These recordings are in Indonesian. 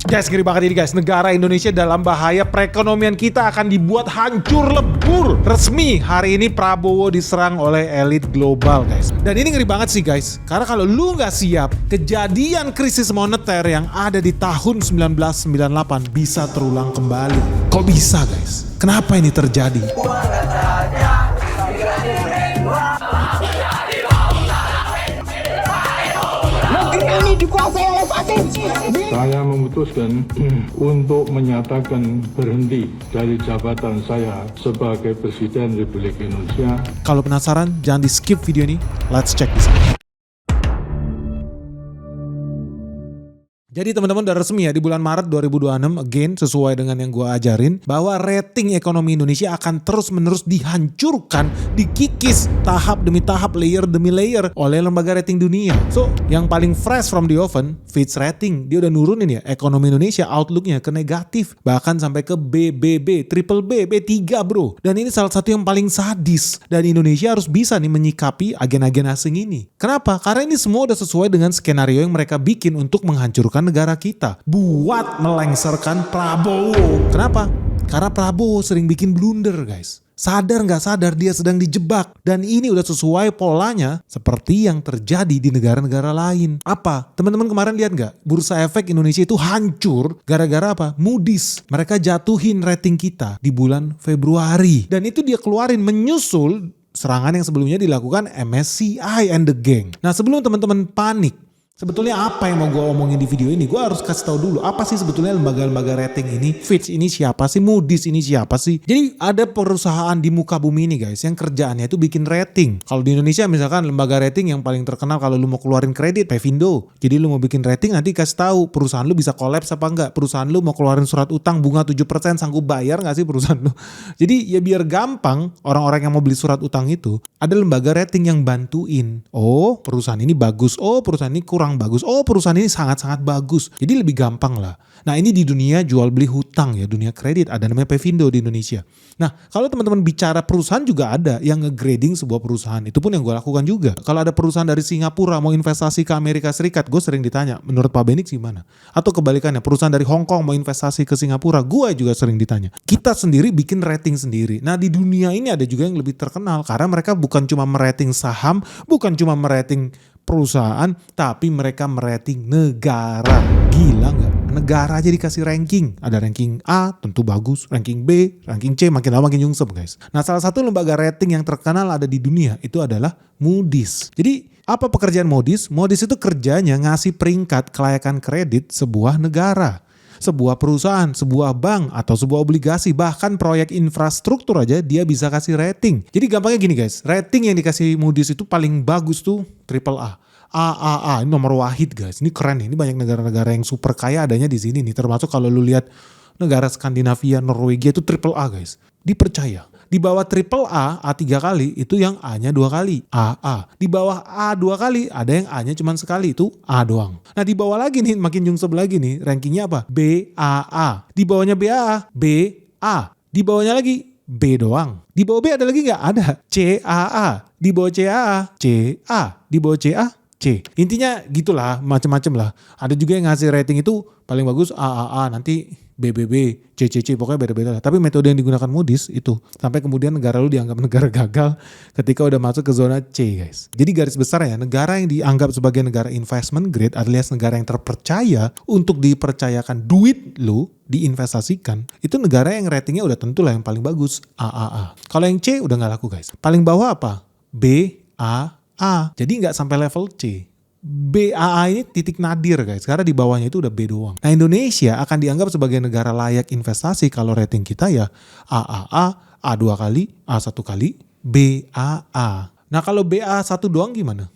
Guys, ngeri banget ini guys. Negara Indonesia dalam bahaya. Perekonomian kita akan dibuat hancur lebur. Resmi hari ini Prabowo diserang oleh elit global guys. Dan ini ngeri banget sih guys. Karena kalau lu gak siap, kejadian krisis moneter yang ada di tahun 1998 bisa terulang kembali. Kok bisa guys? Kenapa ini terjadi? Saya memutuskan untuk menyatakan berhenti dari jabatan saya sebagai Presiden Republik Indonesia. Kalau penasaran, jangan di skip video ini. Let's check this out. Jadi teman-teman udah resmi ya di bulan Maret 2026 again sesuai dengan yang gue ajarin bahwa rating ekonomi Indonesia akan terus-menerus dihancurkan, dikikis tahap demi tahap, layer demi layer oleh lembaga rating dunia. So yang paling fresh from the oven, Fitch Rating, dia udah nurunin ya ekonomi Indonesia outlooknya ke negatif, bahkan sampai ke BBB, triple B, B3 bro. Dan ini salah satu yang paling sadis dan Indonesia harus bisa nih menyikapi agen-agen asing ini. Kenapa? Karena ini semua udah sesuai dengan skenario yang mereka bikin untuk menghancurkan negara kita, buat melengsarkan Prabowo. Kenapa? Karena Prabowo sering bikin blunder guys. Sadar nggak sadar dia sedang dijebak. Dan ini udah sesuai polanya seperti yang terjadi di negara-negara lain. Apa? Teman-teman kemarin lihat nggak? Bursa efek Indonesia itu hancur gara-gara apa? Moody's. Mereka jatuhin rating kita di bulan Februari. Dan itu dia keluarin menyusul serangan yang sebelumnya dilakukan MSCI and the gang. Nah sebelum teman-teman panik, sebetulnya apa yang mau gue omongin di video ini? Gue harus kasih tahu dulu apa sih sebetulnya lembaga-lembaga rating ini. Fitch ini siapa sih? Moody's ini siapa sih? Jadi ada perusahaan di muka bumi ini guys yang kerjaannya itu bikin rating. Kalau di Indonesia misalkan lembaga rating yang paling terkenal kalau lu mau keluarin kredit Pevindo. Jadi lu mau bikin rating nanti kasih tahu perusahaan lu bisa kolaps apa enggak. Perusahaan lu mau keluarin surat utang bunga 7% sanggup bayar gak sih perusahaan lu? Jadi ya biar gampang orang-orang yang mau beli surat utang itu ada lembaga rating yang bantuin. Oh perusahaan ini bagus. Oh perusahaan ini kurang bagus. Oh perusahaan ini sangat-sangat bagus. Jadi lebih gampang lah. Nah ini di dunia jual beli hutang ya, dunia kredit ada namanya Pevindo di Indonesia. Nah kalau teman-teman bicara perusahaan juga ada yang nge-grading sebuah perusahaan. Itu pun yang gue lakukan juga. Kalau ada perusahaan dari Singapura mau investasi ke Amerika Serikat, gue sering ditanya, menurut Pak Benix gimana? Atau kebalikannya, perusahaan dari Hong Kong mau investasi ke Singapura, gue juga sering ditanya. Kita sendiri bikin rating sendiri. Nah di dunia ini ada juga yang lebih terkenal karena mereka bukan cuma merating saham, bukan cuma merating perusahaan, tapi mereka merating negara. Gila nggak? Negara aja dikasih ranking. Ada ranking A, tentu bagus. Ranking B, ranking C, makin lama makin nyungsep guys. Nah salah satu lembaga rating yang terkenal ada di dunia itu adalah Moody's. Jadi apa pekerjaan Moody's? Moody's itu kerjanya ngasih peringkat kelayakan kredit sebuah negara, sebuah perusahaan, sebuah bank, atau sebuah obligasi, bahkan proyek infrastruktur aja dia bisa kasih rating. Jadi gampangnya gini guys, rating yang dikasih Moody's itu paling bagus tuh triple A. AAA, ini nomor wahid guys, ini keren nih, ini banyak negara-negara yang super kaya adanya di sini nih, termasuk kalau lu lihat negara Skandinavia, Norwegia itu triple A guys, dipercaya. Di bawah triple A, A3 kali, itu yang A-nya 2 kali, AA. Di bawah A 2 kali, ada yang A-nya cuma sekali, itu A doang. Nah di bawah lagi nih, makin nyungsep lagi nih, rankingnya apa? BAA. Di bawahnya BAA, BA. Di bawahnya lagi, B doang. Di bawah B ada lagi nggak? Ada. CAA. Di bawah CAA, CA. Di bawah CA, C. Intinya gitulah, macem-macem lah. Ada juga yang ngasih rating itu paling bagus AAA, nanti BBB, CCC, pokoknya beda-beda lah. Tapi metode yang digunakan Moody's itu sampai kemudian negara lu dianggap negara gagal ketika udah masuk ke zona C guys. Jadi garis besar ya, negara yang dianggap sebagai negara investment grade alias negara yang terpercaya untuk dipercayakan duit lu diinvestasikan, itu negara yang ratingnya udah tentu lah yang paling bagus, AAA. Kalau yang C udah gak laku guys. Paling bawah apa? BAA. Jadi nggak sampai level C. BAA ini titik nadir guys, karena di bawahnya itu udah B doang. Nah Indonesia akan dianggap sebagai negara layak investasi kalau rating kita ya AAA, A2 kali, A1 kali, BAA. Nah kalau BA1 doang gimana?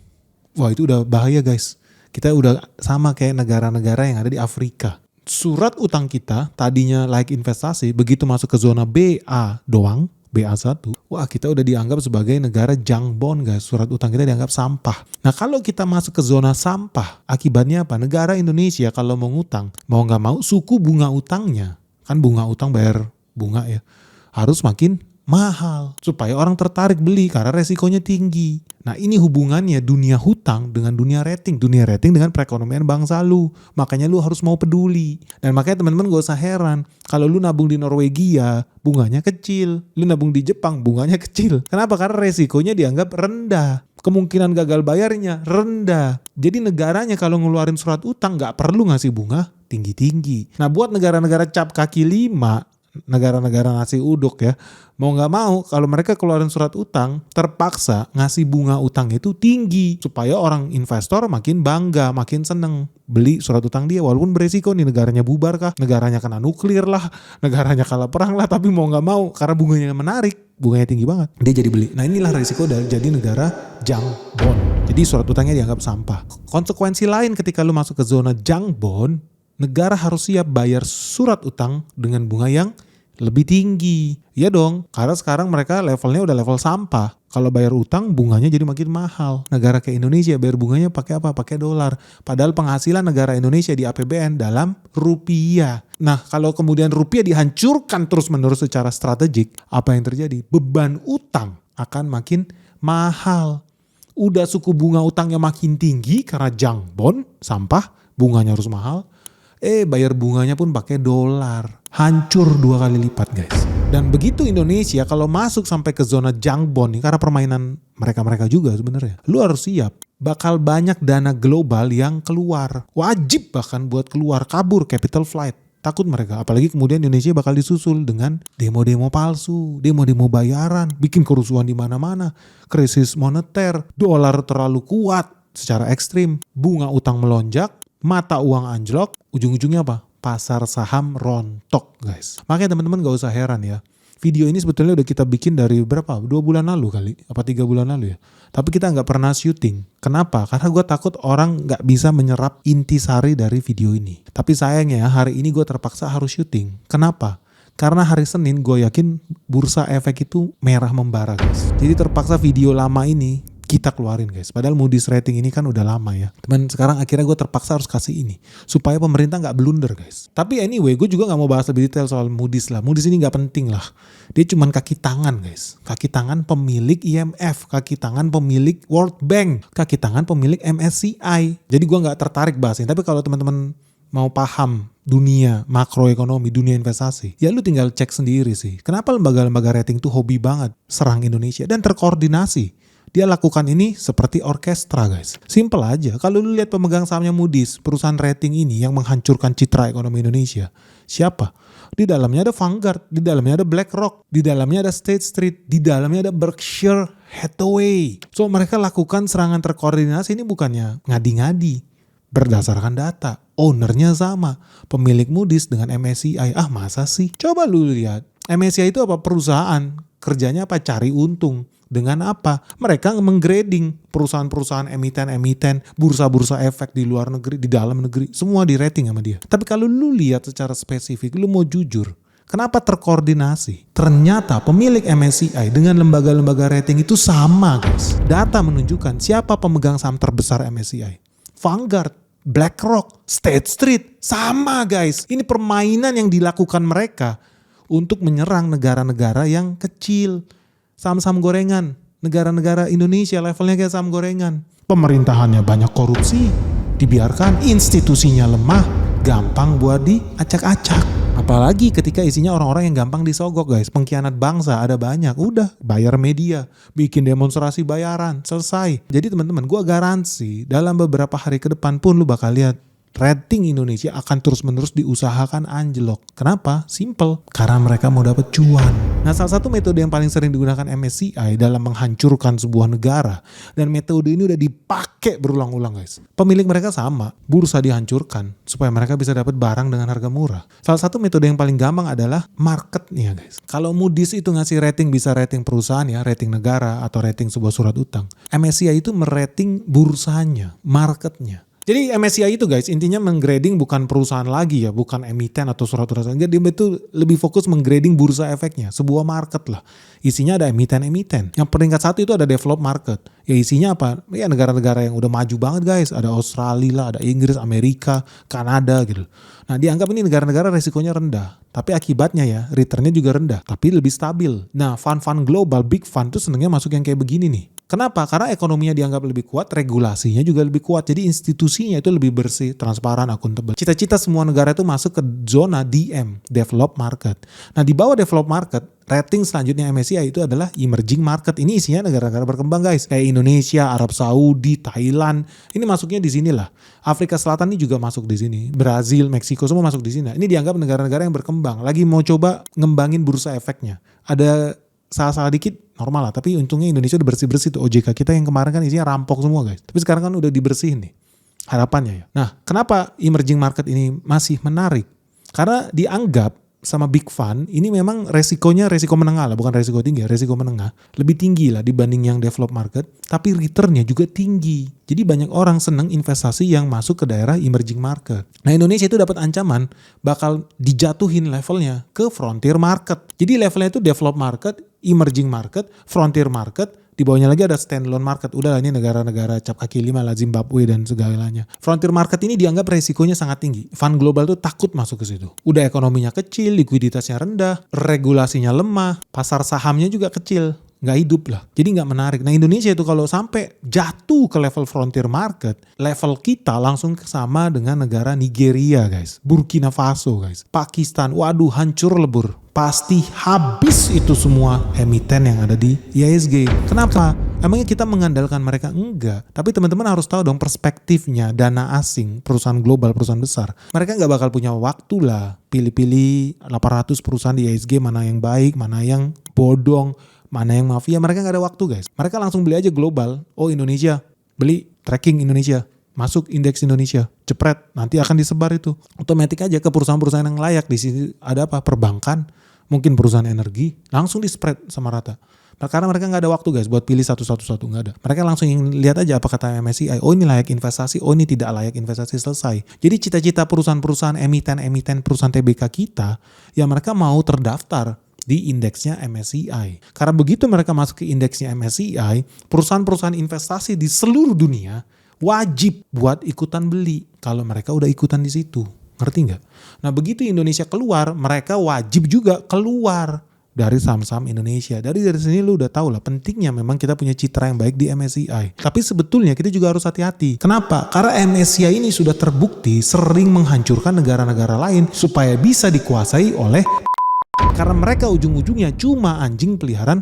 Wah itu udah bahaya guys. Kita udah sama kayak negara-negara yang ada di Afrika. Surat utang kita tadinya layak investasi, begitu masuk ke zona BA doang, BA1, wah kita udah dianggap sebagai negara junk bond guys, surat utang kita dianggap sampah. Nah kalau kita masuk ke zona sampah, akibatnya apa? Negara Indonesia kalau mau ngutang, mau gak mau suku bunga utangnya, kan bunga utang bayar bunga ya, harus makin mahal. Supaya orang tertarik beli karena resikonya tinggi. Nah ini hubungannya dunia hutang dengan dunia rating. Dunia rating dengan perekonomian bangsa lu. Makanya lu harus mau peduli. Dan makanya teman-teman gak usah heran. Kalau lu nabung di Norwegia, bunganya kecil. Lu nabung di Jepang, bunganya kecil. Kenapa? Karena resikonya dianggap rendah. Kemungkinan gagal bayarnya rendah. Jadi negaranya kalau ngeluarin surat utang gak perlu ngasih bunga tinggi-tinggi. Nah buat negara-negara cap kaki 5, negara-negara nasi uduk ya, mau gak mau kalau mereka keluarin surat utang terpaksa ngasih bunga utang itu tinggi supaya orang investor makin bangga, makin seneng beli surat utang dia walaupun beresiko nih negaranya bubar kah, negaranya kena nuklir lah, negaranya kalah perang lah, tapi mau gak mau karena bunganya menarik, bunganya tinggi banget, dia jadi beli. Nah inilah resiko dari jadi negara junk bond. Jadi surat utangnya dianggap sampah. Konsekuensi lain ketika lu masuk ke zona junk bond, negara harus siap bayar surat utang dengan bunga yang lebih tinggi. Ya dong, karena sekarang mereka levelnya udah level sampah. Kalau bayar utang bunganya jadi makin mahal. Negara kayak Indonesia bayar bunganya pakai apa? Pakai dolar. Padahal penghasilan negara Indonesia di APBN dalam rupiah. Nah kalau kemudian rupiah dihancurkan terus-menerus secara strategik, apa yang terjadi? Beban utang akan makin mahal. Udah suku bunga utangnya makin tinggi karena junk bond, sampah, bunganya harus mahal. Bayar bunganya pun pakai dolar. Hancur 2 kali lipat guys. Dan begitu Indonesia kalau masuk sampai ke zona junk bond nih, karena permainan mereka-mereka juga sebenarnya. Lu harus siap. Bakal banyak dana global yang keluar. Wajib bahkan buat keluar, kabur, capital flight. Takut mereka. Apalagi kemudian Indonesia bakal disusul dengan demo-demo palsu, demo-demo bayaran, bikin kerusuhan di mana-mana, krisis moneter, dolar terlalu kuat secara ekstrim, bunga utang melonjak, mata uang anjlok, ujung-ujungnya apa? Pasar saham rontok guys. Makanya teman-teman gak usah heran ya. Video ini sebetulnya udah kita bikin dari berapa? 2 bulan lalu kali? Apa 3 bulan lalu ya? Tapi kita gak pernah syuting. Kenapa? Karena gue takut orang gak bisa menyerap intisari dari video ini. Tapi sayangnya hari ini gue terpaksa harus syuting. Kenapa? Karena hari Senin gue yakin bursa efek itu merah membara guys. Jadi terpaksa video lama ini kita keluarin guys. Padahal Moody's rating ini kan udah lama ya. Teman sekarang akhirnya gue terpaksa harus kasih ini. Supaya pemerintah gak blunder guys. Tapi anyway gue juga gak mau bahas lebih detail soal Moody's lah. Moody's ini gak penting lah. Dia cuman kaki tangan guys. Kaki tangan pemilik IMF. Kaki tangan pemilik World Bank. Kaki tangan pemilik MSCI. Jadi gue gak tertarik bahas ini. Tapi kalau teman-teman mau paham dunia makroekonomi, dunia investasi, ya lu tinggal cek sendiri sih. Kenapa lembaga-lembaga rating tuh hobi banget serang Indonesia dan terkoordinasi. Dia lakukan ini seperti orkestra guys. Simple aja. Kalau lu lihat pemegang sahamnya Moody's, perusahaan rating ini yang menghancurkan citra ekonomi Indonesia. Siapa? Di dalamnya ada Vanguard, di dalamnya ada BlackRock, di dalamnya ada State Street, di dalamnya ada Berkshire Hathaway. So mereka lakukan serangan terkoordinasi ini bukannya ngadi-ngadi. Berdasarkan data. Ownernya sama. Pemilik Moody's dengan MSCI. Masa sih? Coba lu lihat. MSCI itu apa? Perusahaan. Kerjanya apa? Cari untung. Dengan apa? Mereka menggrading perusahaan-perusahaan emiten-emiten, bursa-bursa efek di luar negeri, di dalam negeri, semua di rating sama dia. Tapi kalau lu lihat secara spesifik, lu mau jujur, kenapa terkoordinasi? Ternyata pemilik MSCI dengan lembaga-lembaga rating itu sama guys. Data menunjukkan siapa pemegang saham terbesar MSCI. Vanguard, BlackRock, State Street, sama guys. Ini permainan yang dilakukan mereka untuk menyerang negara-negara yang kecil. Saham-saham gorengan, negara-negara Indonesia levelnya kayak saham gorengan. Pemerintahannya banyak korupsi, dibiarkan, institusinya lemah, gampang buat diacak-acak. Apalagi ketika isinya orang-orang yang gampang disogok guys. Pengkhianat bangsa ada banyak, udah bayar media, bikin demonstrasi bayaran, selesai. Jadi teman-teman, gue garansi dalam beberapa hari ke depan pun lu bakal lihat rating Indonesia akan terus-menerus diusahakan anjlok. Kenapa? Simple. Karena mereka mau dapat cuan. Nah, salah satu metode yang paling sering digunakan MSCI dalam menghancurkan sebuah negara, dan metode ini udah dipakai berulang-ulang guys. Pemilik mereka sama, bursa dihancurkan supaya mereka bisa dapat barang dengan harga murah. Salah satu metode yang paling gampang adalah marketnya guys. Kalau Moody's itu ngasih rating, bisa rating perusahaan ya, rating negara atau rating sebuah surat utang. MSCI itu merating bursanya, marketnya. Jadi MSCI itu guys intinya menggrading bukan perusahaan lagi ya, bukan emiten atau surat utang. Dia itu lebih fokus menggrading bursa efeknya, sebuah market lah. Isinya ada emiten-emiten. Yang peringkat 1 itu ada develop market. Ya isinya apa? Ya negara-negara yang udah maju banget guys. Ada Australia lah, ada Inggris, Amerika, Kanada gitu. Nah dianggap ini negara-negara resikonya rendah. Tapi akibatnya ya returnnya juga rendah. Tapi lebih stabil. Nah fund-fund global, big fund tuh senengnya masuk yang kayak begini nih. Kenapa? Karena ekonominya dianggap lebih kuat, regulasinya juga lebih kuat. Jadi institusinya itu lebih bersih, transparan, akuntabel. Cita-cita semua negara itu masuk ke zona DM, develop market. Nah di bawah develop market, rating selanjutnya MSCI itu adalah emerging market. Ini isinya negara-negara berkembang guys. Kayak Indonesia, Arab Saudi, Thailand. Ini masuknya di sini lah. Afrika Selatan ini juga masuk di sini. Brazil, Meksiko semua masuk di sini. Ini dianggap negara-negara yang berkembang. Lagi mau coba ngembangin bursa efeknya. Ada salah-salah dikit normal lah, tapi untungnya Indonesia udah bersih-bersih tuh. OJK kita yang kemarin kan isinya rampok semua guys, tapi sekarang kan udah dibersihin nih harapannya ya. Nah kenapa emerging market ini masih menarik? Karena dianggap sama big fund ini memang resikonya resiko menengah lah, bukan resiko tinggi, resiko menengah lebih tinggi lah dibanding yang develop market, tapi returnnya juga tinggi. Jadi banyak orang seneng investasi yang masuk ke daerah emerging market. Nah Indonesia itu dapat ancaman bakal dijatuhin levelnya ke frontier market. Jadi levelnya itu develop market, emerging market, frontier market. Di bawahnya lagi ada standalone market. Udah ini negara-negara cap kaki lima lah, Zimbabwe dan segalanya. Frontier market ini dianggap resikonya sangat tinggi. Fund global tuh takut masuk ke situ. Udah ekonominya kecil, likuiditasnya rendah, regulasinya lemah, pasar sahamnya juga kecil. Nggak hidup lah. Jadi nggak menarik. Nah Indonesia itu kalau sampai jatuh ke level frontier market, level kita langsung sama dengan negara Nigeria guys. Burkina Faso guys. Pakistan. Waduh hancur lebur. Pasti habis itu semua emiten yang ada di IHSG. Kenapa? Emangnya kita mengandalkan mereka? Enggak. Tapi teman-teman harus tahu dong perspektifnya dana asing, perusahaan global, perusahaan besar. Mereka nggak bakal punya waktu lah pilih-pilih 800 perusahaan di IHSG mana yang baik, mana yang bodong, mana yang mafia. Mereka nggak ada waktu guys. Mereka langsung beli aja global. Oh Indonesia, beli tracking Indonesia. Masuk indeks Indonesia, jepret, nanti akan disebar itu. Otomatis aja ke perusahaan-perusahaan yang layak. Di sini ada apa? Perbankan, mungkin perusahaan energi, langsung di spread sama rata. Nah, karena mereka nggak ada waktu guys buat pilih satu-satu, nggak ada. Mereka langsung lihat aja apa kata MSCI. Oh ini layak investasi, oh ini tidak layak investasi, selesai. Jadi cita-cita perusahaan-perusahaan emiten perusahaan TBK kita, ya mereka mau terdaftar di indeksnya MSCI. Karena begitu mereka masuk ke indeksnya MSCI, perusahaan-perusahaan investasi di seluruh dunia wajib buat ikutan beli kalau mereka udah ikutan di situ. Ngerti nggak? Nah begitu Indonesia keluar, mereka wajib juga keluar dari saham-saham Indonesia. Dari sini lu udah tahu lah pentingnya memang kita punya citra yang baik di MSCI. Tapi sebetulnya kita juga harus hati-hati. Kenapa? Karena MSCI ini sudah terbukti sering menghancurkan negara-negara lain supaya bisa dikuasai oleh karena mereka ujung-ujungnya cuma anjing peliharaan.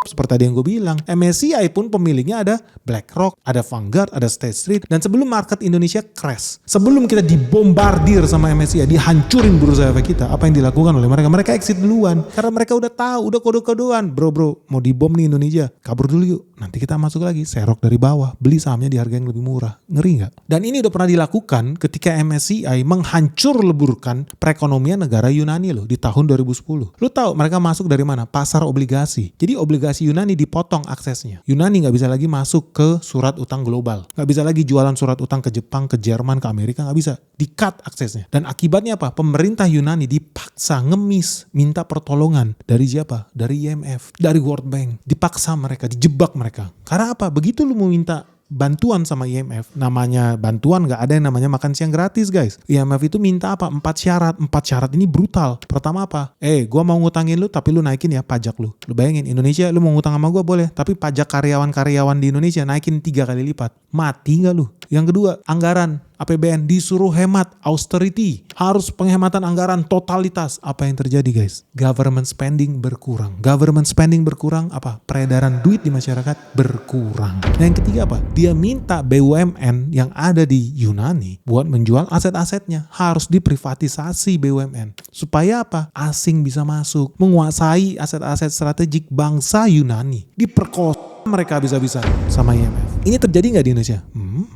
Seperti tadi yang gue bilang, MSCI pun pemiliknya ada BlackRock, ada Vanguard, ada State Street. Dan sebelum market Indonesia crash, sebelum kita dibombardir sama MSCI, dihancurin bursa efek kita, apa yang dilakukan oleh mereka? Mereka exit duluan. Karena mereka udah tahu, udah kode-kodean. Bro, mau dibom nih Indonesia, kabur dulu yuk. Nanti kita masuk lagi, serok dari bawah, beli sahamnya di harga yang lebih murah. Ngeri nggak? Dan ini udah pernah dilakukan ketika MSCI menghancur leburkan perekonomian negara Yunani loh di tahun 2010. Lu tahu mereka masuk dari mana? Pasar obligasi. Jadi obligasi Yunani dipotong aksesnya. Yunani nggak bisa lagi masuk ke surat utang global. Nggak bisa lagi jualan surat utang ke Jepang, ke Jerman, ke Amerika. Nggak bisa. Di-cut aksesnya. Dan akibatnya apa? Pemerintah Yunani dipaksa ngemis minta pertolongan. Dari siapa? Dari IMF. Dari World Bank. Dipaksa mereka. Dijebak mereka. Karena apa? Begitu lu mau minta bantuan sama IMF, namanya bantuan gak ada yang namanya makan siang gratis guys. IMF itu minta apa? 4 syarat. 4 syarat ini brutal. Pertama apa? Gua mau ngutangin lu tapi lu naikin ya pajak lu. Lu bayangin Indonesia lu mau ngutang sama gua boleh, tapi pajak karyawan-karyawan di Indonesia naikin 3 kali lipat. Mati gak lu? Yang kedua, anggaran APBN disuruh hemat, austerity. Harus penghematan anggaran totalitas. Apa yang terjadi guys? Government spending berkurang. Government spending berkurang apa? Peredaran duit di masyarakat berkurang. Nah yang ketiga apa? Dia minta BUMN yang ada di Yunani buat menjual aset-asetnya. Harus diprivatisasi BUMN. Supaya apa? Asing bisa masuk. Menguasai aset-aset strategik bangsa Yunani. Diperkosa mereka bisa-bisa sama IMF. Ini terjadi nggak di Indonesia?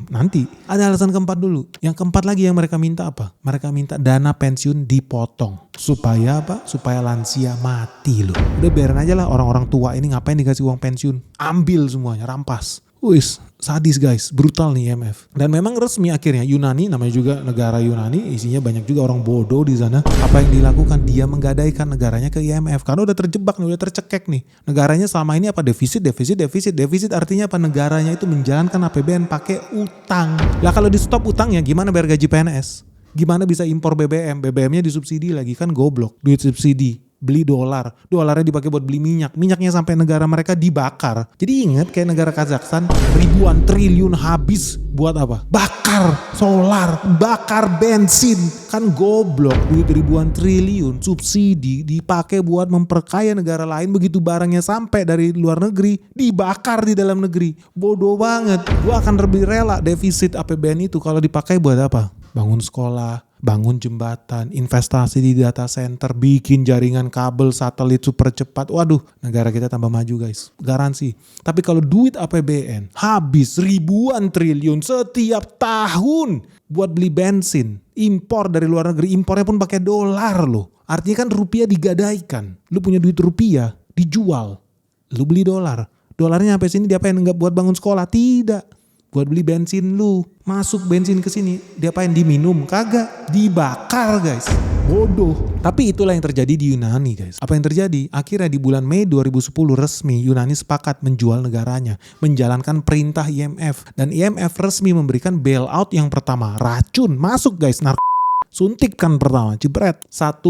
Nanti. Ada alasan keempat dulu. Yang keempat lagi yang mereka minta apa? Mereka minta dana pensiun dipotong. Supaya apa? Supaya lansia mati loh. Udah biarin aja lah orang-orang tua ini ngapain dikasih uang pensiun. Ambil semuanya, rampas. Wis, sadis guys, brutal nih IMF. Dan memang resmi akhirnya Yunani, namanya juga negara Yunani, isinya banyak juga orang bodoh di sana. Apa yang dilakukan? Dia menggadaikan negaranya ke IMF karena udah terjebak nih, udah tercekek nih. Negaranya selama ini apa? Defisit artinya apa? Negaranya itu menjalankan APBN pakai utang. Lah kalau di stop utangnya gimana bayar gaji PNS? Gimana bisa impor BBM? BBM-nya disubsidi lagi, kan goblok. Duit subsidi. Beli dolarnya dipakai buat beli minyaknya sampai negara mereka dibakar. Jadi ingat kayak negara Kazakhstan, ribuan triliun habis buat apa? Bakar solar, bakar bensin. Kan goblok, duit ribuan triliun subsidi dipakai buat memperkaya negara lain, begitu barangnya sampai dari luar negeri dibakar di dalam negeri. Bodoh banget. Gua akan lebih rela defisit APBN itu kalau dipakai buat apa? Bangun sekolah, bangun jembatan, investasi di data center, bikin jaringan kabel satelit super cepat. Waduh, negara kita tambah maju guys, garansi. Tapi kalau duit APBN habis ribuan triliun setiap tahun buat beli bensin, impor dari luar negeri, impornya pun pakai dolar loh. Artinya kan rupiah digadaikan. Lu punya duit rupiah, dijual. Lu beli dolar. Dolarnya sampai sini diapain? Enggak buat bangun sekolah? Tidak. Buat beli bensin lu. Masuk bensin ke sini, diapain? Diminum? Kagak, dibakar guys. Bodoh. Tapi itulah yang terjadi di Yunani guys. Apa yang terjadi? Akhirnya di bulan Mei 2010 resmi Yunani sepakat menjual negaranya, menjalankan perintah IMF, dan IMF resmi memberikan bailout yang pertama. Racun masuk guys, suntikan pertama, jebret, 1,1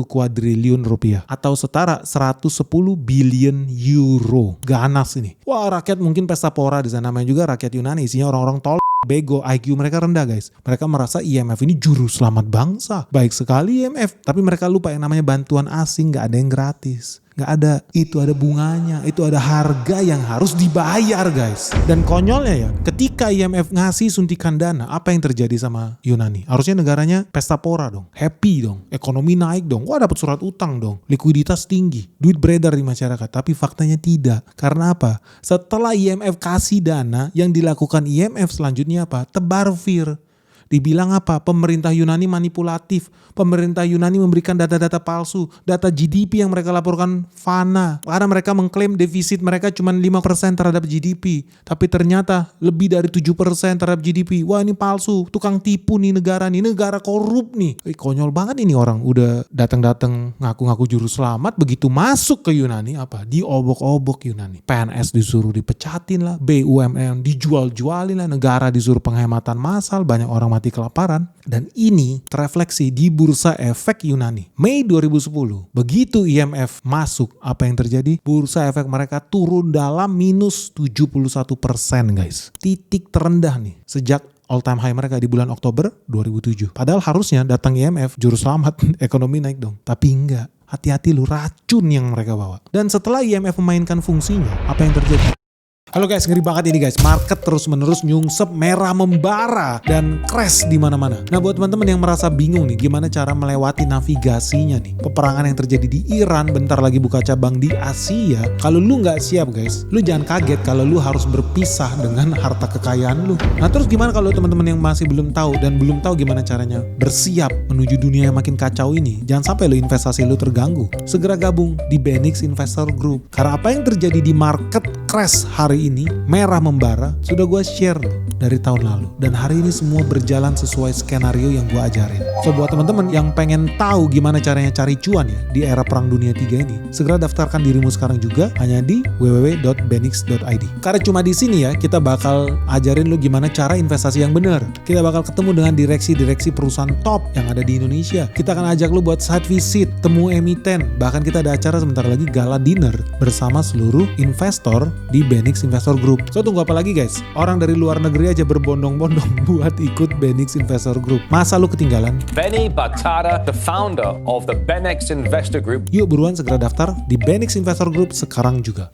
kuadriliun rupiah atau setara 110 billion euro. Ganas ini. Wah, rakyat mungkin pesta pora di sana, namanya juga rakyat Yunani, isinya orang-orang tol, bego, IQ mereka rendah guys. Mereka merasa IMF ini juru selamat bangsa. Baik sekali IMF, tapi mereka lupa yang namanya bantuan asing gak ada yang gratis. Gak ada, itu ada bunganya, itu ada harga yang harus dibayar guys. Dan konyolnya ya, ketika IMF ngasih suntikan dana, apa yang terjadi sama Yunani? Harusnya negaranya pesta pora dong, happy dong, ekonomi naik dong, wah dapat surat utang dong, likuiditas tinggi, duit beredar di masyarakat. Tapi faktanya tidak. Karena apa? Setelah IMF kasih dana, yang dilakukan IMF selanjutnya apa? Tebar fear. Dibilang apa? Pemerintah Yunani manipulatif. Pemerintah Yunani memberikan data-data palsu. Data GDP yang mereka laporkan fana. Karena mereka mengklaim defisit mereka cuma 5% terhadap GDP. Tapi ternyata lebih dari 7% terhadap GDP. Wah ini palsu. Tukang tipu nih negara nih. Negara korup nih. Konyol banget ini orang. Udah datang-datang ngaku-ngaku juru selamat. Begitu masuk ke Yunani apa? Diobok-obok Yunani. PNS disuruh dipecatin lah. BUMN dijual-jualin lah. Negara disuruh penghematan massal. Banyak orang mati kelaparan. Dan ini terefleksi di Bursa Efek Yunani. Mei 2010, begitu IMF masuk, apa yang terjadi? Bursa efek mereka turun dalam minus 71% guys. Titik terendah nih sejak all time high mereka di bulan Oktober 2007. Padahal harusnya datang IMF, juru selamat, ekonomi naik dong. Tapi enggak. Hati-hati lu, racun yang mereka bawa. Dan setelah IMF memainkan fungsinya, apa yang terjadi? Halo guys, ngeri banget ini guys. Market terus-menerus nyungsep, merah membara dan crash di mana-mana. Nah, buat teman-teman yang merasa bingung nih gimana cara melewati navigasinya nih, peperangan yang terjadi di Iran bentar lagi buka cabang di Asia. Kalau lu nggak siap guys, lu jangan kaget kalau lu harus berpisah dengan harta kekayaan lu. Nah, terus gimana kalau teman-teman yang masih belum tahu dan belum tahu gimana caranya bersiap menuju dunia yang makin kacau ini? Jangan sampai lu investasi lu terganggu. Segera gabung di Benix Investor Group. Karena apa yang terjadi di market crash hari ini, merah membara, sudah gue share dari tahun lalu. Dan hari ini semua berjalan sesuai skenario yang gue ajarin. So buat teman-teman yang pengen tahu gimana caranya cari cuan ya di era perang dunia 3 ini, segera daftarkan dirimu sekarang juga hanya di www.benix.id. Karena cuma di sini ya kita bakal ajarin lu gimana cara investasi yang benar. Kita bakal ketemu dengan direksi-direksi perusahaan top yang ada di Indonesia. Kita akan ajak lu buat site visit, temu emiten, bahkan kita ada acara sebentar lagi gala dinner bersama seluruh investor di Benix Investor Group. So tunggu apa lagi guys? Orang dari luar negeri aja berbondong-bondong buat ikut Benix Investor Group. Masa lu ketinggalan? Benny Batara, the founder of the Benex Investor Group. Yuk buruan segera daftar di Benix Investor Group sekarang juga.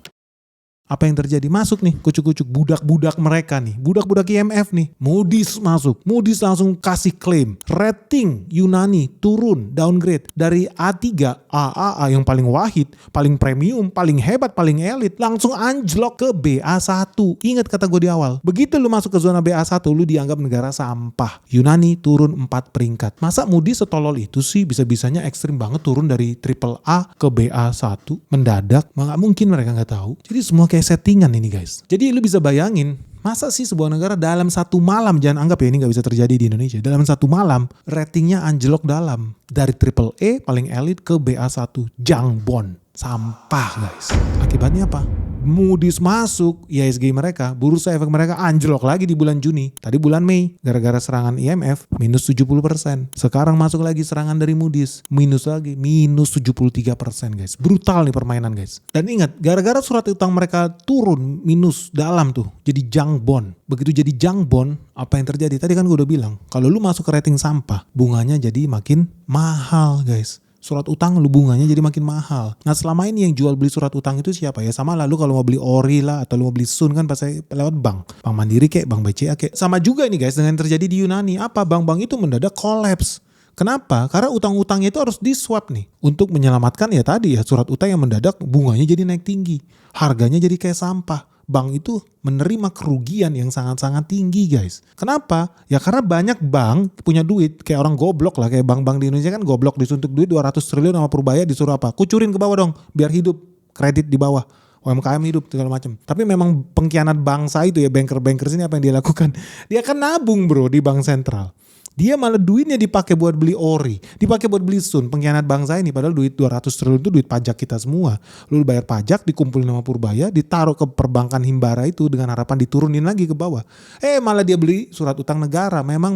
Apa yang terjadi? Masuk nih kucuk-kucuk budak-budak mereka nih. Budak-budak IMF nih. Moody's masuk. Moody's langsung kasih klaim. Rating Yunani turun, downgrade. Dari A3, AAA yang paling wahid, paling premium, paling hebat, paling elit. Langsung anjlok ke BA1. Ingat kata gue di awal. Begitu lu masuk ke zona BA1, lu dianggap negara sampah. Yunani turun 4 peringkat. Masa Moody's setolol itu sih? Bisa-bisanya ekstrim banget turun dari AAA ke BA1. Mendadak. Nggak mungkin mereka nggak tahu. Jadi semua kayak kayak settingan ini guys. Jadi lu bisa bayangin, masa sih sebuah negara dalam satu malam, jangan anggap ya ini gak bisa terjadi di Indonesia, dalam satu malam ratingnya anjlok dalam. Dari AAA paling elit ke BA1, junk bond. Sampah guys. Akibatnya apa? Moody's masuk, IHSG mereka, bursa efek mereka anjlok lagi di bulan Juni. Tadi bulan Mei, gara-gara serangan IMF, minus 70%. Sekarang masuk lagi serangan dari Moody's, minus lagi, minus 73% guys. Brutal nih permainan guys. Dan ingat, gara-gara surat utang mereka turun, minus dalam tuh, jadi junk bond. Begitu jadi junk bond, apa yang terjadi? Tadi kan gue udah bilang, kalau lu masuk ke rating sampah, bunganya jadi makin mahal guys. Surat utang lu bunganya jadi makin mahal. Nah selama ini yang jual beli surat utang itu siapa ya? Sama lalu kalau mau beli Ori lah atau lu mau beli Sun kan pasti lewat bank. Bank Mandiri kek, Bank BCA kek. Sama juga ini guys dengan yang terjadi di Yunani. Apa? Bank-bank itu mendadak collapse. Kenapa? Karena utang-utangnya itu harus di swap nih. Untuk menyelamatkan ya tadi ya surat utang yang mendadak bunganya jadi naik tinggi. Harganya jadi kayak sampah. Bank itu menerima kerugian yang sangat-sangat tinggi guys. Kenapa? Ya karena banyak bank punya duit. Kayak orang goblok lah. Kayak bank-bank di Indonesia kan goblok. Disuntik duit 200 triliun sama Purbaya disuruh apa? Kucurin ke bawah dong. Biar hidup. Kredit di bawah. UMKM hidup segala macam. Tapi memang pengkhianat bangsa itu ya. Banker-banker sini apa yang dia lakukan? Dia kan nabung bro di bank sentral. Dia malah duitnya dipakai buat beli Ori, dipakai buat beli Sun, pengkhianat bangsa ini. Padahal duit 200 triliun itu duit pajak kita semua. Lu bayar pajak, dikumpulin sama Purbaya, ditaruh ke perbankan Himbara itu dengan harapan diturunin lagi ke bawah. Malah dia beli surat utang negara. Memang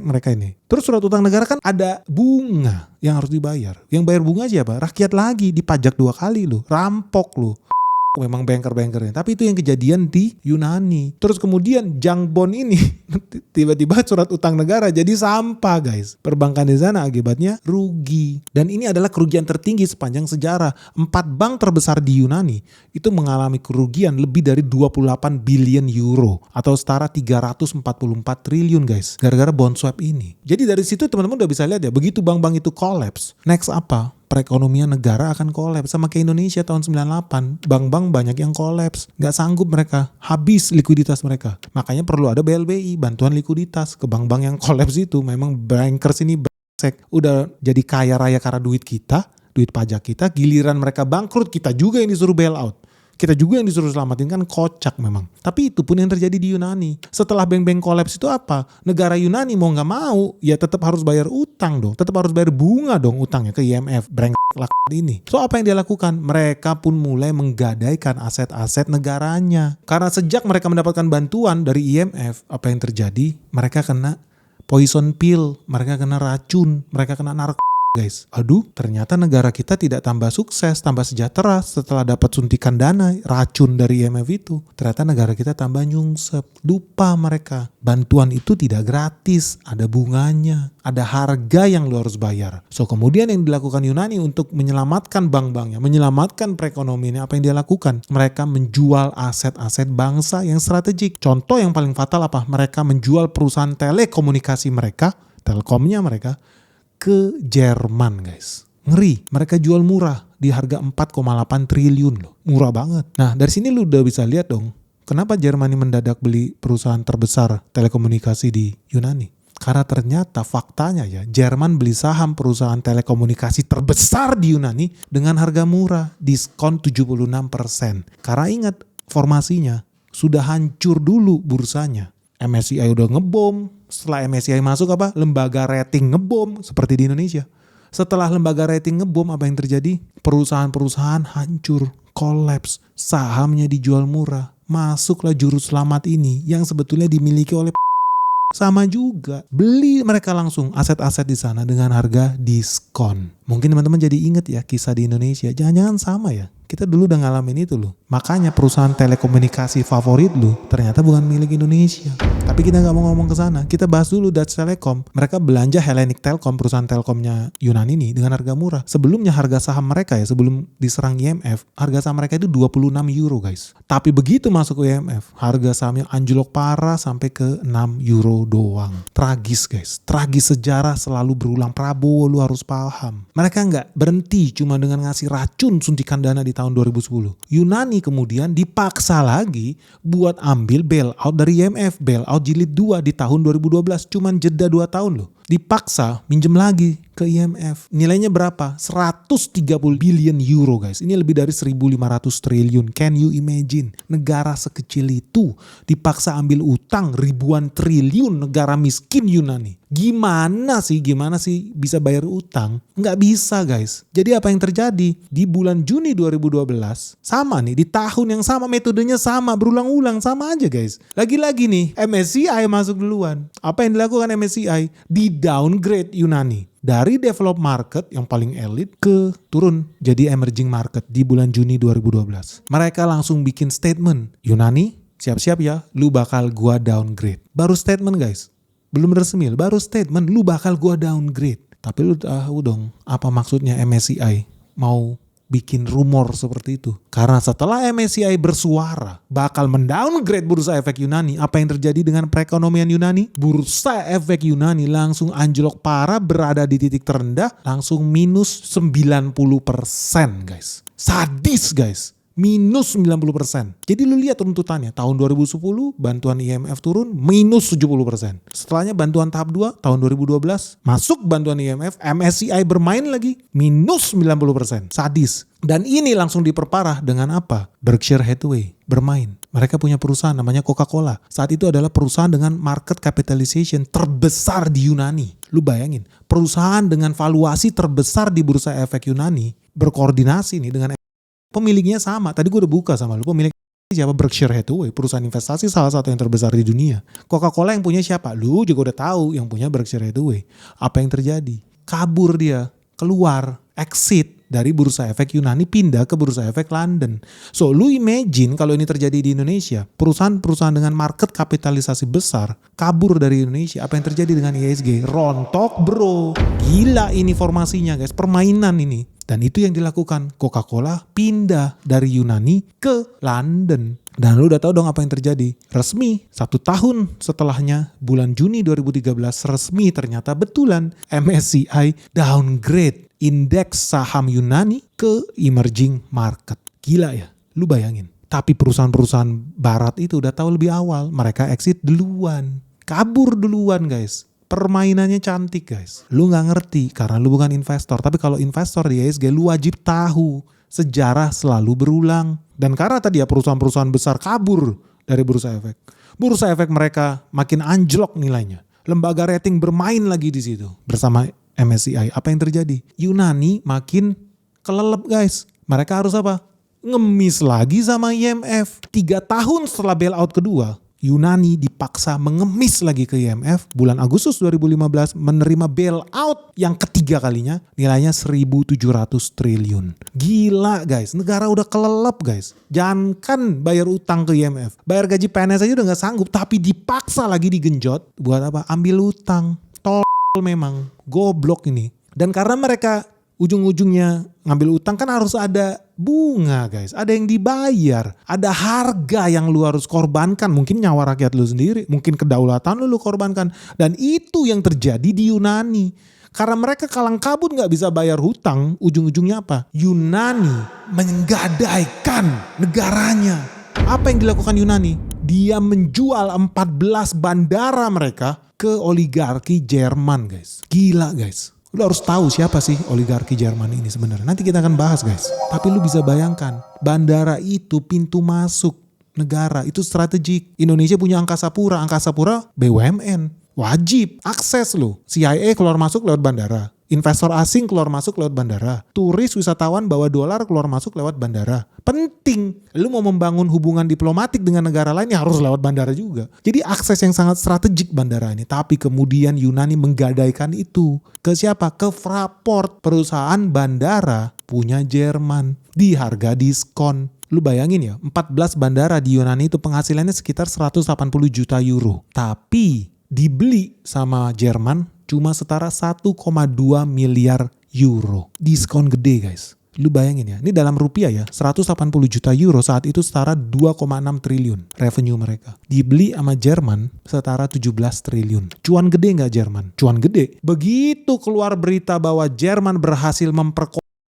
mereka ini. Terus surat utang negara kan ada bunga yang harus dibayar. Yang bayar bunga siapa? Rakyat lagi, dipajak 2 kali lu, rampok lu. Memang banker-bankernya. Tapi itu yang kejadian di Yunani. Terus kemudian junk bond ini tiba-tiba surat utang negara jadi sampah guys. Perbankan di sana akibatnya rugi. Dan ini adalah kerugian tertinggi sepanjang sejarah. 4 bank terbesar di Yunani itu mengalami kerugian lebih dari 28 billion euro atau setara 344 triliun guys. Gara-gara bond swap ini. Jadi dari situ teman-teman udah bisa lihat ya. Begitu bank-bank itu collapse. Next apa? Perekonomian negara akan kolaps. Sama kayak Indonesia tahun 98. Bank-bank banyak yang kolaps. Gak sanggup mereka. Habis likuiditas mereka. Makanya perlu ada BLBI. Bantuan likuiditas ke bank-bank yang kolaps itu. Memang bankers ini brengsek. Udah jadi kaya raya karena duit kita. Duit pajak kita. Giliran mereka bangkrut. Kita juga yang disuruh bailout. Kita juga yang disuruh selamatin, kan kocak memang. Tapi itu pun yang terjadi di Yunani. Setelah bank-bank kolaps itu apa? Negara Yunani mau gak mau ya tetap harus bayar utang dong. Tetap harus bayar bunga dong utangnya ke IMF. Brengsek ini. So apa yang dia lakukan? Mereka pun mulai menggadaikan aset-aset negaranya. Karena sejak mereka mendapatkan bantuan dari IMF, apa yang terjadi? Mereka kena poison pill. Mereka kena racun. Mereka kena narkoba. Guys, aduh ternyata negara kita tidak tambah sukses, tambah sejahtera setelah dapat suntikan dana racun dari IMF itu. Ternyata negara kita tambah nyungsep. Lupa mereka, bantuan itu tidak gratis, ada bunganya, ada harga yang lu harus bayar. So kemudian yang dilakukan Yunani untuk menyelamatkan bank-banknya, menyelamatkan perekonomiannya, apa yang dia lakukan? Mereka menjual aset-aset bangsa yang strategik. Contoh yang paling fatal apa? Mereka menjual perusahaan telekomunikasi mereka, telkomnya mereka, ke Jerman guys. Ngeri, mereka jual murah di harga 4,8 triliun loh. Murah banget. Nah dari sini lu udah bisa lihat dong kenapa Jerman ini mendadak beli perusahaan terbesar telekomunikasi di Yunani. Karena ternyata faktanya ya Jerman beli saham perusahaan telekomunikasi terbesar di Yunani dengan harga murah, diskon 76%. Karena ingat formasinya sudah hancur dulu bursanya. MSCI udah ngebom. Setelah MSCI masuk apa? Lembaga rating ngebom seperti di Indonesia. Setelah lembaga rating ngebom apa yang terjadi? Perusahaan-perusahaan hancur, kolaps, sahamnya dijual murah. Masuklah juru selamat ini yang sebetulnya dimiliki oleh sama juga. Beli mereka langsung aset-aset di sana dengan harga diskon. Mungkin teman-teman jadi inget ya kisah di Indonesia. Jangan-jangan sama ya. Kita dulu udah ngalamin itu loh. Makanya perusahaan telekomunikasi favorit lu ternyata bukan milik Indonesia. Tapi kita gak mau ngomong ke sana. Kita bahas dulu Dutch Telekom. Mereka belanja Hellenic Telkom, perusahaan telkomnya Yunani ini dengan harga murah. Sebelumnya harga saham mereka ya sebelum diserang IMF, harga saham mereka itu 26 euro guys. Tapi begitu masuk ke IMF, harga sahamnya anjlok parah sampai ke 6 euro doang. Tragis guys. Tragis, sejarah selalu berulang. Prabowo lu harus paham. Mereka gak berhenti cuma dengan ngasih racun suntikan dana di tahun 2010. Yunani kemudian dipaksa lagi buat ambil bailout dari IMF. Bailout jilid 2 di tahun 2012. Cuman jeda 2 tahun loh. Dipaksa minjem lagi ke IMF. Nilainya berapa? 130 billion euro guys. Ini lebih dari 1.500 triliun. Can you imagine? Negara sekecil itu dipaksa ambil utang ribuan triliun, negara miskin Yunani. Gimana sih bisa bayar utang? Nggak bisa guys. Jadi apa yang terjadi? Di bulan Juni 2012, sama nih, di tahun yang sama, metodenya sama, berulang-ulang, sama aja guys. Lagi-lagi nih, MSCI masuk duluan. Apa yang dilakukan MSCI? Di downgrade Yunani. Dari developed market yang paling elit ke turun jadi emerging market di bulan Juni 2012. Mereka langsung bikin statement, Yunani siap-siap ya, lu bakal gua downgrade. Baru statement guys, belum resmi, baru statement lu bakal gua downgrade. Tapi lu tahu dong apa maksudnya MSCI mau bikin rumor seperti itu. Karena setelah MSCI bersuara bakal mendowngrade bursa efek Yunani, apa yang terjadi dengan perekonomian Yunani? Bursa efek Yunani langsung anjlok parah, berada di titik terendah, langsung minus 90% guys. Sadis guys. Minus 90%. Jadi lu lihat runtutannya. Tahun 2010 bantuan IMF turun minus 70%. Setelahnya bantuan tahap 2 tahun 2012 masuk bantuan IMF, MSCI bermain lagi minus 90%. Sadis. Dan ini langsung diperparah dengan apa? Berkshire Hathaway bermain. Mereka punya perusahaan namanya Coca-Cola. Saat itu adalah perusahaan dengan market capitalization terbesar di Yunani. Lu bayangin, perusahaan dengan valuasi terbesar di bursa efek Yunani berkoordinasi nih dengan pemiliknya sama. Tadi gue udah buka sama lu. Pemilik siapa? Berkshire Hathaway, perusahaan investasi salah satu yang terbesar di dunia. Coca-Cola yang punya siapa? Lu juga udah tahu yang punya Berkshire Hathaway. Apa yang terjadi? Kabur dia, keluar, exit dari bursa efek Yunani, pindah ke bursa efek London. So lu imagine kalau ini terjadi di Indonesia, perusahaan-perusahaan dengan market kapitalisasi besar kabur dari Indonesia, apa yang terjadi dengan IHSG? Rontok bro. Gila ini formasinya guys, permainan ini. Dan itu yang dilakukan. Coca-Cola pindah dari Yunani ke London. Dan lu udah tahu dong apa yang terjadi. Resmi 1 tahun setelahnya, bulan Juni 2013, resmi ternyata betulan MSCI downgrade indeks saham Yunani ke emerging market. Gila ya, lu bayangin. Tapi perusahaan-perusahaan barat itu udah tahu lebih awal. Mereka exit duluan. Kabur duluan guys. Permainannya cantik guys. Lu gak ngerti karena lu bukan investor. Tapi kalau investor di IHSG lu wajib tahu. Sejarah selalu berulang. Dan karena tadi ya perusahaan-perusahaan besar kabur dari bursa efek. Bursa efek mereka makin anjlok nilainya. Lembaga rating bermain lagi di situ bersama MSCI. Apa yang terjadi? Yunani makin kelelep guys. Mereka harus apa? Ngemis lagi sama IMF. 3 tahun setelah bailout kedua, Yunani dipaksa mengemis lagi ke IMF. Bulan Agustus 2015 menerima bailout yang ketiga kalinya, nilainya 1.700 triliun. Gila guys, negara udah kelelep guys. Jangankan bayar utang ke IMF, bayar gaji PNS aja udah gak sanggup, tapi dipaksa lagi digenjot. Buat apa? Ambil utang. Tol memang, goblok ini. Dan karena mereka ujung-ujungnya ngambil utang kan harus ada bunga guys. Ada yang dibayar. Ada harga yang lu harus korbankan. Mungkin nyawa rakyat lu sendiri. Mungkin kedaulatan lu korbankan. Dan itu yang terjadi di Yunani. Karena mereka kalang kabut gak bisa bayar hutang. Ujung-ujungnya apa? Yunani menggadaikan negaranya. Apa yang dilakukan Yunani? Dia menjual 14 bandara mereka ke oligarki Jerman guys. Gila guys. Lu harus tahu siapa sih oligarki Jerman ini sebenarnya. Nanti kita akan bahas guys. Tapi lu bisa bayangkan, bandara itu pintu masuk negara, itu strategik. Indonesia punya Angkasa Pura BUMN. Wajib akses lu. CIA keluar masuk lewat bandara. Investor asing keluar masuk lewat bandara. Turis wisatawan bawa dolar keluar masuk lewat bandara. Penting. Lu mau membangun hubungan diplomatik dengan negara lain ya harus lewat bandara juga. Jadi akses yang sangat strategik bandara ini. Tapi kemudian Yunani menggadaikan itu. Ke siapa? Ke Fraport. Perusahaan bandara punya Jerman. Di harga diskon. Lu bayangin ya, 14 bandara di Yunani itu penghasilannya sekitar 180 juta euro. Tapi dibeli sama Jerman cuma setara 1,2 miliar euro. Diskon gede guys. Lu bayangin ya, ini dalam rupiah ya, 180 juta euro saat itu setara 2,6 triliun revenue mereka. Dibeli sama Jerman setara 17 triliun. Cuan gede gak Jerman? Cuan gede. Begitu keluar berita bahwa Jerman berhasil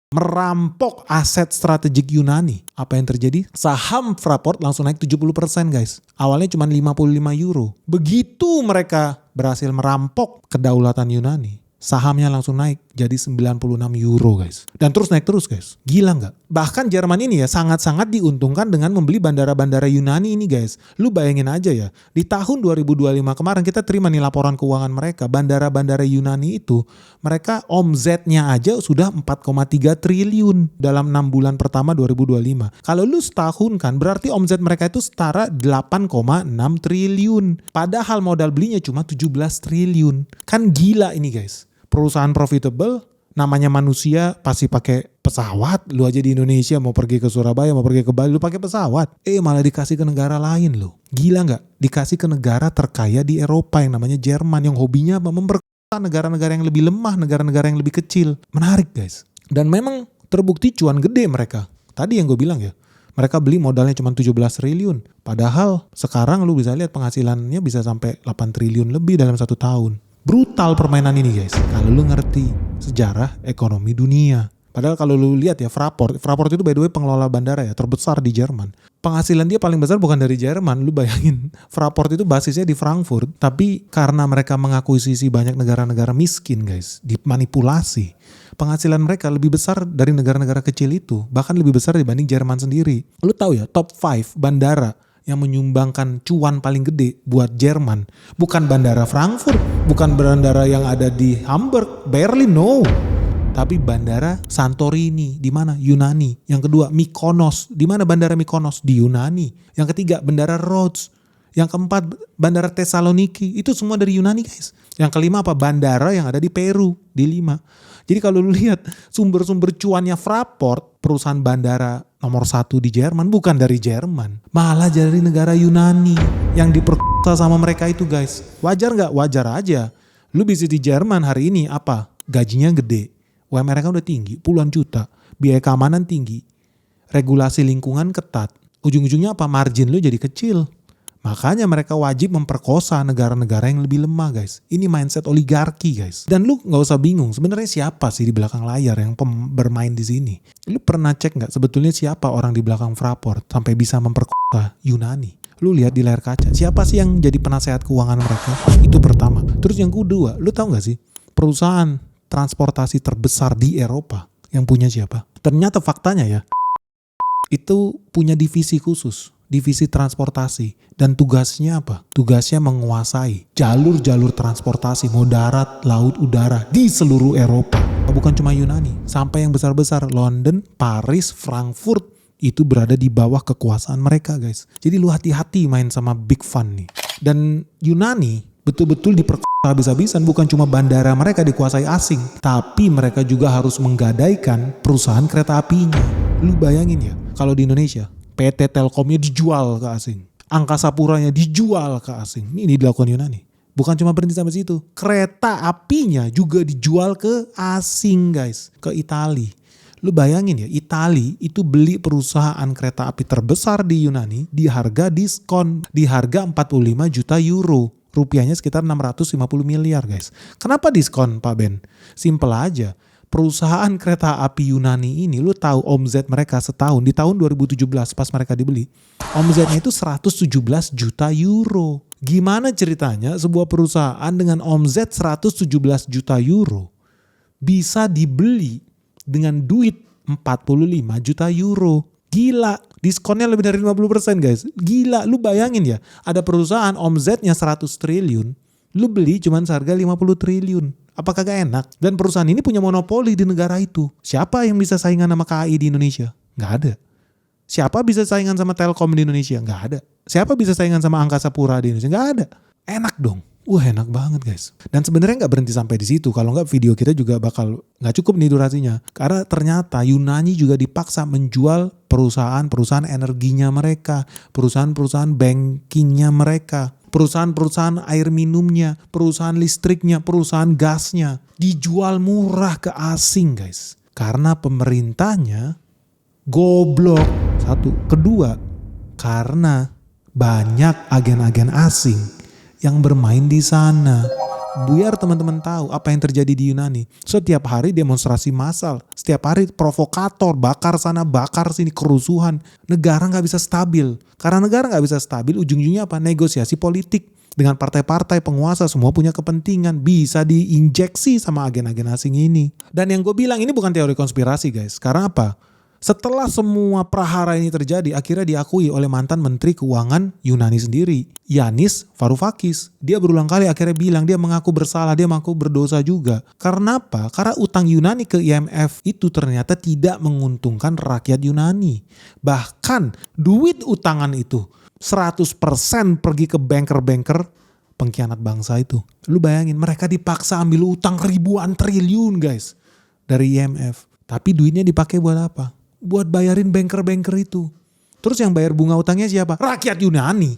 merampok aset strategik Yunani. Apa yang terjadi? Saham Fraport langsung naik 70% guys. Awalnya cuma 55 euro. Begitu mereka berhasil merampok kedaulatan Yunani, sahamnya langsung naik jadi 96 euro guys. Dan terus naik terus guys. Gila nggak? Bahkan Jerman ini ya sangat-sangat diuntungkan dengan membeli bandara-bandara Yunani ini guys. Lu bayangin aja ya. Di tahun 2025 kemarin kita terima nih laporan keuangan mereka. Bandara-bandara Yunani itu mereka omzetnya aja sudah 4,3 triliun dalam 6 bulan pertama 2025. Kalau lu setahun kan berarti omzet mereka itu setara 8,6 triliun. Padahal modal belinya cuma 17 triliun. Kan gila ini guys. Perusahaan profitable, namanya manusia pasti pakai pesawat. Lu aja di Indonesia mau pergi ke Surabaya, mau pergi ke Bali, lu pakai pesawat. Malah dikasih ke negara lain lo. Gila nggak? Dikasih ke negara terkaya di Eropa yang namanya Jerman, yang hobinya memperkosa negara-negara yang lebih lemah, negara-negara yang lebih kecil. Menarik guys. Dan memang terbukti cuan gede mereka. Tadi yang gue bilang ya, mereka beli modalnya cuma 17 triliun. Padahal sekarang lu bisa lihat penghasilannya bisa sampai 8 triliun lebih dalam 1 tahun. Brutal permainan ini guys. Kalau lu ngerti sejarah ekonomi dunia. Padahal kalau lu lihat ya Fraport itu by the way pengelola bandara ya terbesar di Jerman. Penghasilan dia paling besar bukan dari Jerman. Lu bayangin Fraport itu basisnya di Frankfurt. Tapi karena mereka mengakuisisi banyak negara-negara miskin guys. Dimanipulasi. Penghasilan mereka lebih besar dari negara-negara kecil itu. Bahkan lebih besar dibanding Jerman sendiri. Lu tahu ya top 5 bandara yang menyumbangkan cuan paling gede buat Jerman. Bukan bandara Frankfurt, bukan bandara yang ada di Hamburg, Berlin, no. Tapi bandara Santorini, di mana? Yunani. Yang kedua, Mykonos. Di mana bandara Mykonos? Di Yunani. Yang ketiga, bandara Rhodes. Yang keempat, bandara Thessaloniki. Itu semua dari Yunani guys. Yang kelima apa? Bandara yang ada di Peru, di 5. Jadi kalau lu lihat sumber-sumber cuannya Fraport, perusahaan bandara nomor 1 di Jerman bukan dari Jerman. Malah dari negara Yunani yang diperkosa sama mereka itu guys. Wajar nggak? Wajar aja. Lu bisa di Jerman hari ini apa? Gajinya gede. UMR mereka udah tinggi, puluhan juta. Biaya keamanan tinggi. Regulasi lingkungan ketat. Ujung-ujungnya apa? Margin lu jadi kecil. Makanya mereka wajib memperkosa negara-negara yang lebih lemah guys. Ini mindset oligarki guys. Dan lu gak usah bingung sebenarnya siapa sih di belakang layar yang bermain di sini. Lu pernah cek gak sebetulnya siapa orang di belakang Fraport sampai bisa memperkosa Yunani? Lu lihat di layar kaca. Siapa sih yang jadi penasehat keuangan mereka? Itu pertama. Terus yang kedua, lu tahu gak sih perusahaan transportasi terbesar di Eropa yang punya siapa? Ternyata faktanya ya, itu punya divisi khusus. Divisi transportasi. Dan tugasnya apa? Tugasnya menguasai jalur-jalur transportasi mau darat, laut, udara di seluruh Eropa. Bukan cuma Yunani. Sampai yang besar-besar London, Paris, Frankfurt itu berada di bawah kekuasaan mereka guys. Jadi lu hati-hati main sama big fun nih. Dan Yunani betul-betul diperkosa habis-habisan. Bukan cuma bandara mereka dikuasai asing. Tapi mereka juga harus menggadaikan perusahaan kereta apinya. Lu bayangin ya kalau di Indonesia PT Telkomnya dijual ke asing. Angkasa Puranya dijual ke asing. Ini dilakukan Yunani. Bukan cuma berhenti sampai situ. Kereta apinya juga dijual ke asing guys. Ke Itali. Lu bayangin ya, Itali itu beli perusahaan kereta api terbesar di Yunani di harga diskon. Di harga 45 juta euro. Rupiahnya sekitar 650 miliar guys. Kenapa diskon Pak Ben? Simple aja. Perusahaan kereta api Yunani ini, lu tahu omzet mereka setahun di tahun 2017 pas mereka dibeli, omzetnya itu 117 juta euro. Gimana ceritanya sebuah perusahaan dengan omzet 117 juta euro bisa dibeli dengan duit 45 juta euro? Gila, diskonnya lebih dari 50% guys. Gila, lu bayangin ya, ada perusahaan omzetnya 100 triliun, lu beli cuman seharga 50 triliun. Apakah gak enak? Dan perusahaan ini punya monopoli di negara itu. Siapa yang bisa saingan sama KAI di Indonesia? Gak ada. Siapa bisa saingan sama Telkom di Indonesia? Gak ada. Siapa bisa saingan sama Angkasa Pura di Indonesia? Gak ada. Enak dong. Wah enak banget guys. Dan sebenarnya gak berhenti sampai di situ. Kalau gak video kita juga bakal gak cukup nih durasinya. Karena ternyata Yunani juga dipaksa menjual perusahaan-perusahaan energinya mereka. Perusahaan-perusahaan bankingnya mereka. Perusahaan-perusahaan air minumnya, perusahaan listriknya, perusahaan gasnya dijual murah ke asing guys. Karena pemerintahnya goblok. Satu. Kedua, karena banyak agen-agen asing yang bermain di sana. Biar teman-teman tahu apa yang terjadi di Yunani. Setiap hari demonstrasi massal. Setiap hari provokator, bakar sana, bakar sini, kerusuhan. Negara gak bisa stabil. Karena negara gak bisa stabil, ujung-ujungnya apa? Negosiasi politik. dengan partai-partai penguasa, semua punya kepentingan, bisa diinjeksi sama agen-agen asing ini. Dan yang gue bilang ini bukan teori konspirasi guys, karena apa? Setelah semua prahara ini terjadi, akhirnya diakui oleh mantan Menteri Keuangan Yunani sendiri, Yanis Varoufakis. Dia berulang kali akhirnya bilang dia mengaku bersalah, dia mengaku berdosa juga. Karena apa? Karena utang Yunani ke IMF itu ternyata tidak menguntungkan rakyat Yunani. Bahkan duit utangan itu 100% pergi ke banker-banker pengkhianat bangsa itu. Lu bayangin mereka dipaksa ambil utang ribuan triliun guys dari IMF. Tapi duitnya dipakai buat apa? Buat bayarin banker-banker itu. Terus yang bayar bunga utangnya siapa? Rakyat Yunani.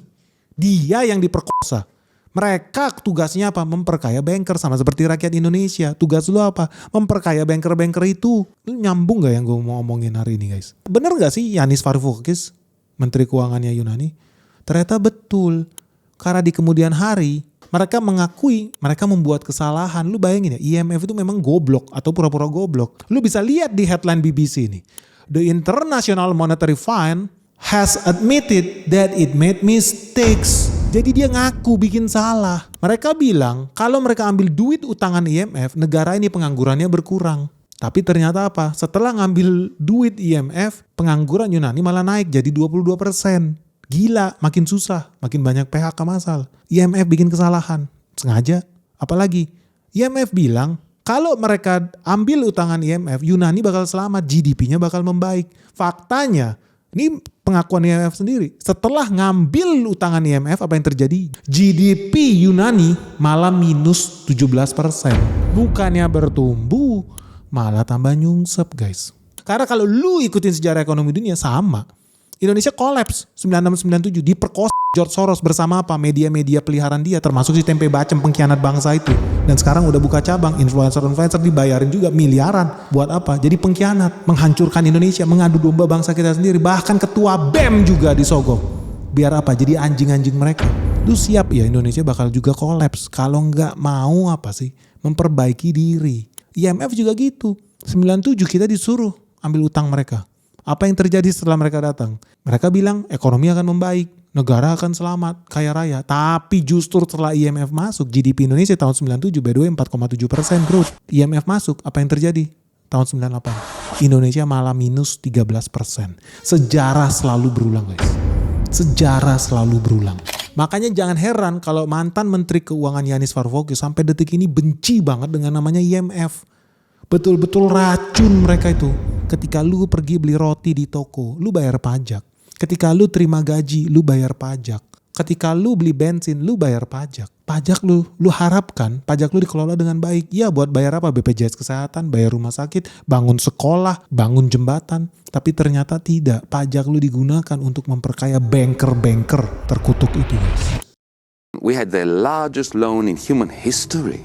Dia yang diperkosa. Mereka tugasnya apa? Memperkaya banker, sama seperti rakyat Indonesia. Tugas lu apa? Memperkaya banker-banker itu. Lu nyambung gak yang gue mau omongin hari ini guys? Bener gak sih Yanis Varoufakis, Menteri Keuangannya Yunani? Ternyata betul. Karena di kemudian hari mereka mengakui mereka membuat kesalahan. Lu bayangin ya, IMF itu memang goblok atau pura-pura goblok. Lu bisa lihat di headline BBC ini. The International Monetary Fund has admitted that it made mistakes. Jadi dia ngaku bikin salah. Mereka bilang kalau mereka ambil duit utangan IMF, negara ini penganggurannya berkurang. Tapi ternyata apa? Setelah ngambil duit IMF, pengangguran Yunani malah naik jadi 22%. Gila, makin susah, makin banyak PHK massal. IMF bikin kesalahan, sengaja. Apalagi IMF bilang kalau mereka ambil utangan IMF, Yunani bakal selamat, GDP-nya bakal membaik. Faktanya, ini pengakuan IMF sendiri. Setelah ngambil utangan IMF, apa yang terjadi? GDP Yunani malah minus 17%. Bukannya bertumbuh, malah tambah nyungsep guys. Karena kalau lu ikutin sejarah ekonomi dunia sama. Indonesia kolaps 9697 diperkosa George Soros bersama apa? Media-media peliharaan dia termasuk si tempe bacem pengkhianat bangsa itu. Dan sekarang udah buka cabang, influencer-influencer dibayarin juga miliaran. Buat apa? Jadi pengkhianat, menghancurkan Indonesia, mengadu domba bangsa kita sendiri. Bahkan ketua BEM juga disogok. Biar apa? Jadi anjing-anjing mereka. Lu siap ya Indonesia bakal juga kolaps kalau nggak mau apa sih? Memperbaiki diri. IMF juga gitu. 97 kita disuruh ambil utang mereka. Apa yang terjadi setelah mereka datang? Mereka bilang ekonomi akan membaik, negara akan selamat, kaya raya. Tapi justru setelah IMF masuk, GDP Indonesia tahun 97 by the way 4,7% growth. IMF masuk, apa yang terjadi? Tahun 98. Indonesia malah minus 13%. Sejarah selalu berulang guys. Sejarah selalu berulang. Makanya jangan heran kalau mantan Menteri Keuangan Yanis Varoufakis sampai detik ini benci banget dengan namanya IMF. Betul-betul racun mereka itu. Ketika lu pergi beli roti di toko, lu bayar pajak. Ketika lu terima gaji, lu bayar pajak. Ketika lu beli bensin, lu bayar pajak. Pajak lu harapkan pajak lu dikelola dengan baik. Ya buat bayar apa? BPJS Kesehatan, bayar rumah sakit, bangun sekolah, bangun jembatan. Tapi ternyata tidak. Pajak lu digunakan untuk memperkaya banker-banker terkutuk itu guys. We had the largest loan in human history.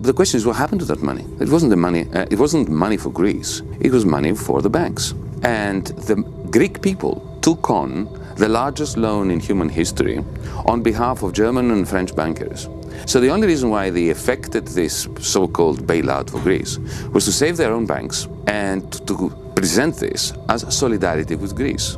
The question is, what happened to that money? It wasn't the money. It wasn't money for Greece. It was money for the banks. And the Greek people took on the largest loan in human history on behalf of German and French bankers. So the only reason why they effected this so-called bailout for Greece was to save their own banks and to present this as solidarity with Greece.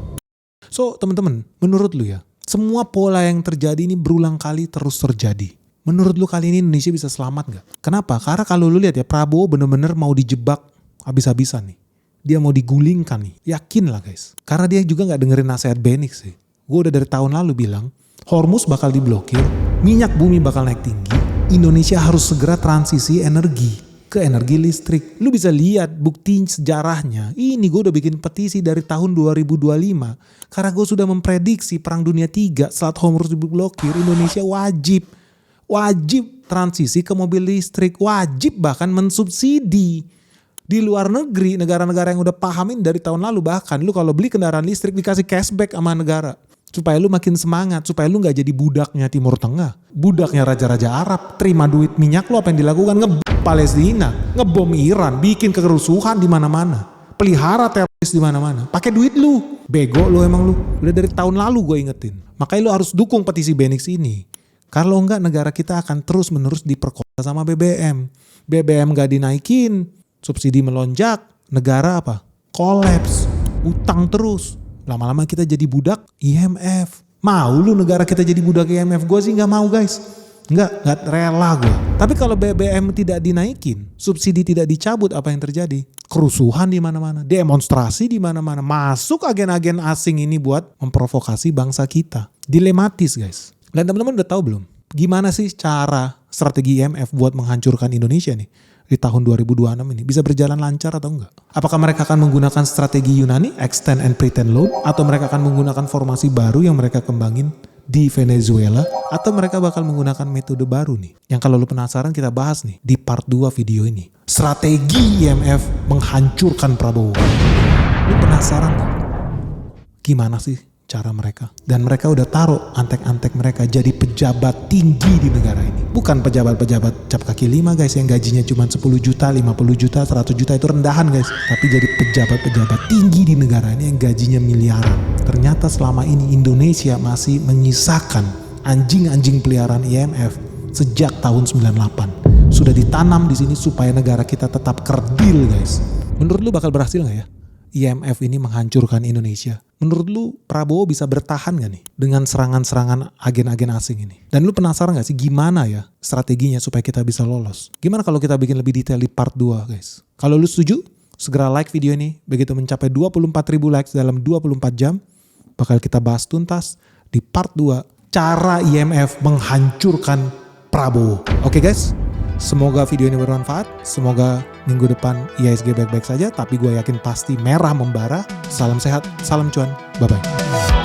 So teman-teman, menurut lu ya, semua pola yang terjadi ini berulang kali terus terjadi. Menurut lu kali ini Indonesia bisa selamat gak? Kenapa? Karena kalau lu lihat ya, Prabowo bener-bener mau dijebak habis-habisan nih. Dia mau digulingkan nih. Yakin lah guys. Karena dia juga gak dengerin nasihat Benik sih. Gue udah dari tahun lalu bilang, Hormuz bakal diblokir, minyak bumi bakal naik tinggi, Indonesia harus segera transisi energi ke energi listrik. Lu bisa lihat bukti sejarahnya. Ini gue udah bikin petisi dari tahun 2025. Karena gue sudah memprediksi Perang Dunia 3 saat Hormuz diblokir, Indonesia wajib transisi ke mobil listrik. Wajib bahkan mensubsidi. Di luar negeri, negara-negara yang udah pahamin dari tahun lalu, bahkan lu kalau beli kendaraan listrik dikasih cashback sama negara. Supaya lu makin semangat, supaya lu gak jadi budaknya Timur Tengah. Budaknya Raja-Raja Arab, terima duit minyak lu apa yang dilakukan? Palestina, ngebom Iran, bikin kerusuhan di mana-mana, pelihara teroris di mana-mana, pakai duit lu, bego lu emang lu. Udah dari tahun lalu gue ingetin. Makanya lu harus dukung petisi Benix ini. Kalau enggak negara kita akan terus-menerus diperkosa sama BBM. BBM gak dinaikin, subsidi melonjak, negara apa? Kolaps, utang terus. Lama-lama kita jadi budak IMF. Mau lu negara kita jadi budak IMF? Gue sih gak mau guys. Nggak rela gue. Tapi kalau BBM tidak dinaikin, subsidi tidak dicabut, apa yang terjadi? Kerusuhan di mana-mana, demonstrasi di mana-mana. Masuk agen-agen asing ini buat memprovokasi bangsa kita. Dilematis guys. Dan teman-teman udah tahu belum? Gimana sih cara strategi IMF buat menghancurkan Indonesia nih di tahun 2026 ini? Bisa berjalan lancar atau enggak? Apakah mereka akan menggunakan strategi Yunani, extend and pretend loan? Atau mereka akan menggunakan formasi baru yang mereka kembangin di Venezuela? Atau mereka bakal menggunakan metode baru nih? Yang kalau lu penasaran kita bahas nih di part 2 video ini. Strategi IMF menghancurkan Prabowo. Lu penasaran gak? Gimana sih cara mereka? Dan mereka udah taruh antek-antek mereka jadi pejabat tinggi di negara ini. Bukan pejabat-pejabat cap kaki 5 guys yang gajinya cuma 10 juta, 50 juta, 100 juta, itu rendahan guys. Tapi jadi pejabat-pejabat tinggi di negara ini yang gajinya miliaran. Ternyata selama ini Indonesia masih menyisakan anjing-anjing peliharaan IMF sejak tahun 98. Sudah ditanam di sini supaya negara kita tetap kerdil guys. Menurut lu bakal berhasil gak ya IMF ini menghancurkan Indonesia? Menurut lu Prabowo bisa bertahan gak nih dengan serangan-serangan agen-agen asing ini? Dan lu penasaran gak sih gimana ya strateginya supaya kita bisa lolos? Gimana kalau kita bikin lebih detail di part 2 guys? Kalau lu setuju, segera like video ini. Begitu mencapai 24.000 likes dalam 24 jam, bakal kita bahas tuntas di part 2 cara IMF menghancurkan Prabowo. Oke guys? Semoga video ini bermanfaat. Semoga minggu depan IHSG baik-baik saja. Tapi gue yakin pasti merah membara. Salam sehat, salam cuan. Bye-bye.